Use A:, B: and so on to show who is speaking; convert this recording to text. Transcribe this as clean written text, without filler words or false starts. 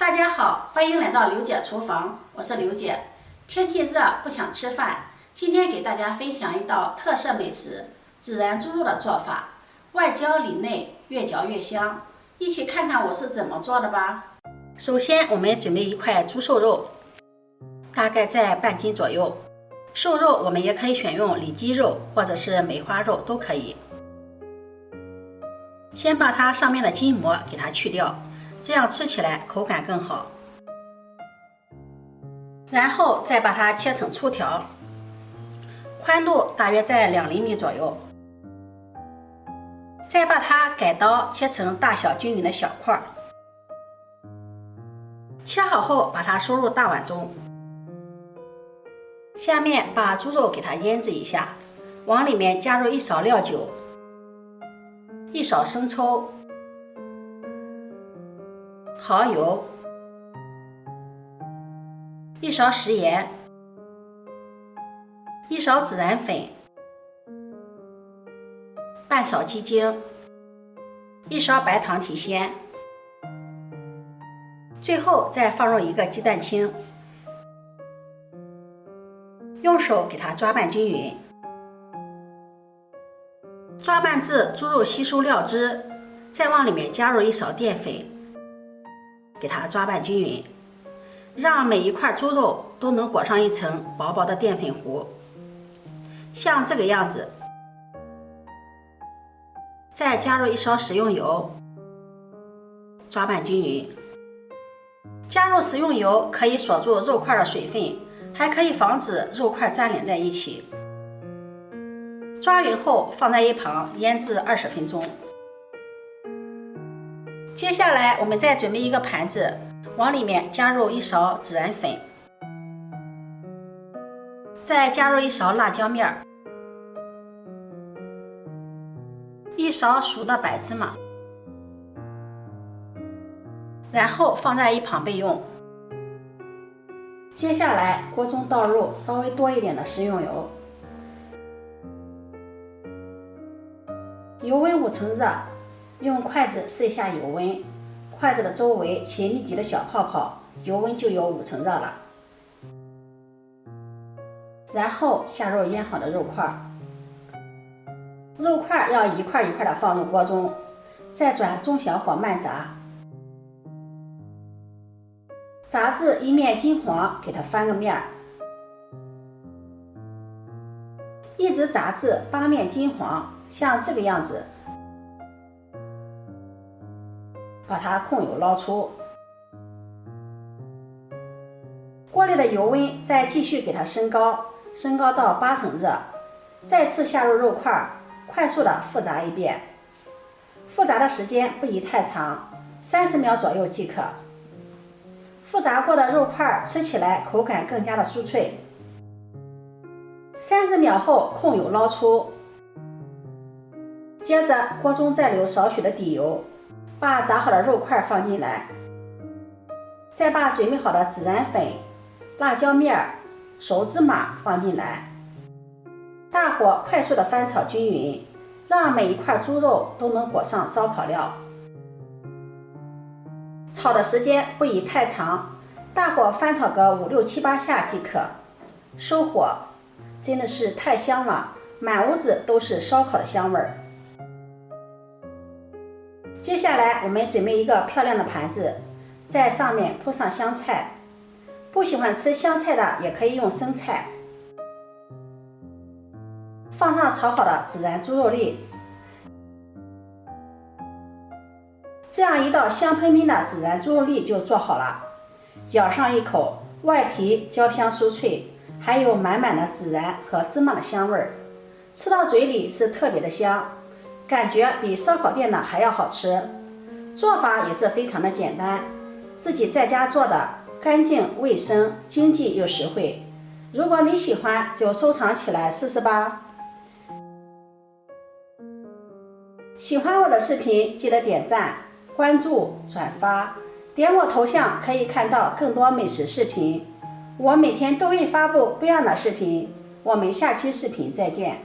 A: 大家好，欢迎来到刘姐厨房，我是刘姐。天气热不想吃饭，今天给大家分享一道特色美食——孜然猪肉的做法，外焦里内，越嚼越香。一起看看我是怎么做的吧。首先，我们准备一块猪瘦肉，大概在半斤左右。瘦肉我们也可以选用里脊肉或者是梅花肉都可以。先把它上面的筋膜给它去掉，这样吃起来口感更好。然后再把它切成粗条，宽度大约在2厘米左右。再把它改刀切成大小均匀的小块。切好后，把它收入大碗中。下面把猪肉给它腌制一下，往里面加入1勺料酒、1勺生抽、蚝油、1勺食盐、1勺孜然粉、半勺鸡精、1勺白糖提鲜，最后再放入1个鸡蛋清，用手给它抓拌均匀，抓拌至猪肉吸收料汁，再往里面加入1勺淀粉，给它抓拌均匀，让每一块猪肉都能裹上一层薄薄的淀粉糊，像这个样子。再加入1勺食用油，抓拌均匀。加入食用油可以锁住肉块的水分，还可以防止肉块粘连在一起。抓匀后放在一旁腌制20分钟。接下来我们再准备一个盘子，往里面加入1勺孜然粉，再加入1勺辣椒面，1勺熟的白芝麻，然后放在一旁备用。接下来锅中倒入稍微多一点的食用油，油温5成热，用筷子试一下油温，筷子的周围起密集的小泡泡，油温就有5成热了。然后下入腌好的肉块，肉块要一块一块的放入锅中，再转中小火慢炸，炸至一面金黄，给它翻个面，一直炸至8面金黄，像这个样子，把它控油捞出。锅里的油温再继续给它升高，升高到8成热，再次下入肉块，快速的复炸一遍。复炸的时间不宜太长，30秒左右即可。复炸过的肉块吃起来口感更加的酥脆。30秒后控油捞出，接着锅中再留少许的底油，把炸好的肉块放进来，再把准备好的孜然粉、辣椒面、熟芝麻放进来，大火快速的翻炒均匀，让每一块猪肉都能裹上烧烤料。炒的时间不宜太长，大火翻炒个5、6、7、8下即可。收火，真的是太香了，满屋子都是烧烤的香味儿。接下来我们准备一个漂亮的盘子，在上面铺上香菜，不喜欢吃香菜的也可以用生菜，放上炒好的孜然猪肉粒，这样一道香喷喷的孜然猪肉粒就做好了。咬上一口，外皮焦香酥脆，还有满满的孜然和芝麻的香味儿，吃到嘴里是特别的香，感觉比烧烤店的还要好吃。做法也是非常的简单，自己在家做的，干净卫生，经济又实惠。如果你喜欢，就收藏起来试试吧。喜欢我的视频，记得点赞、关注、转发，点我头像可以看到更多美食视频。我每天都会发布不一样的视频，我们下期视频再见。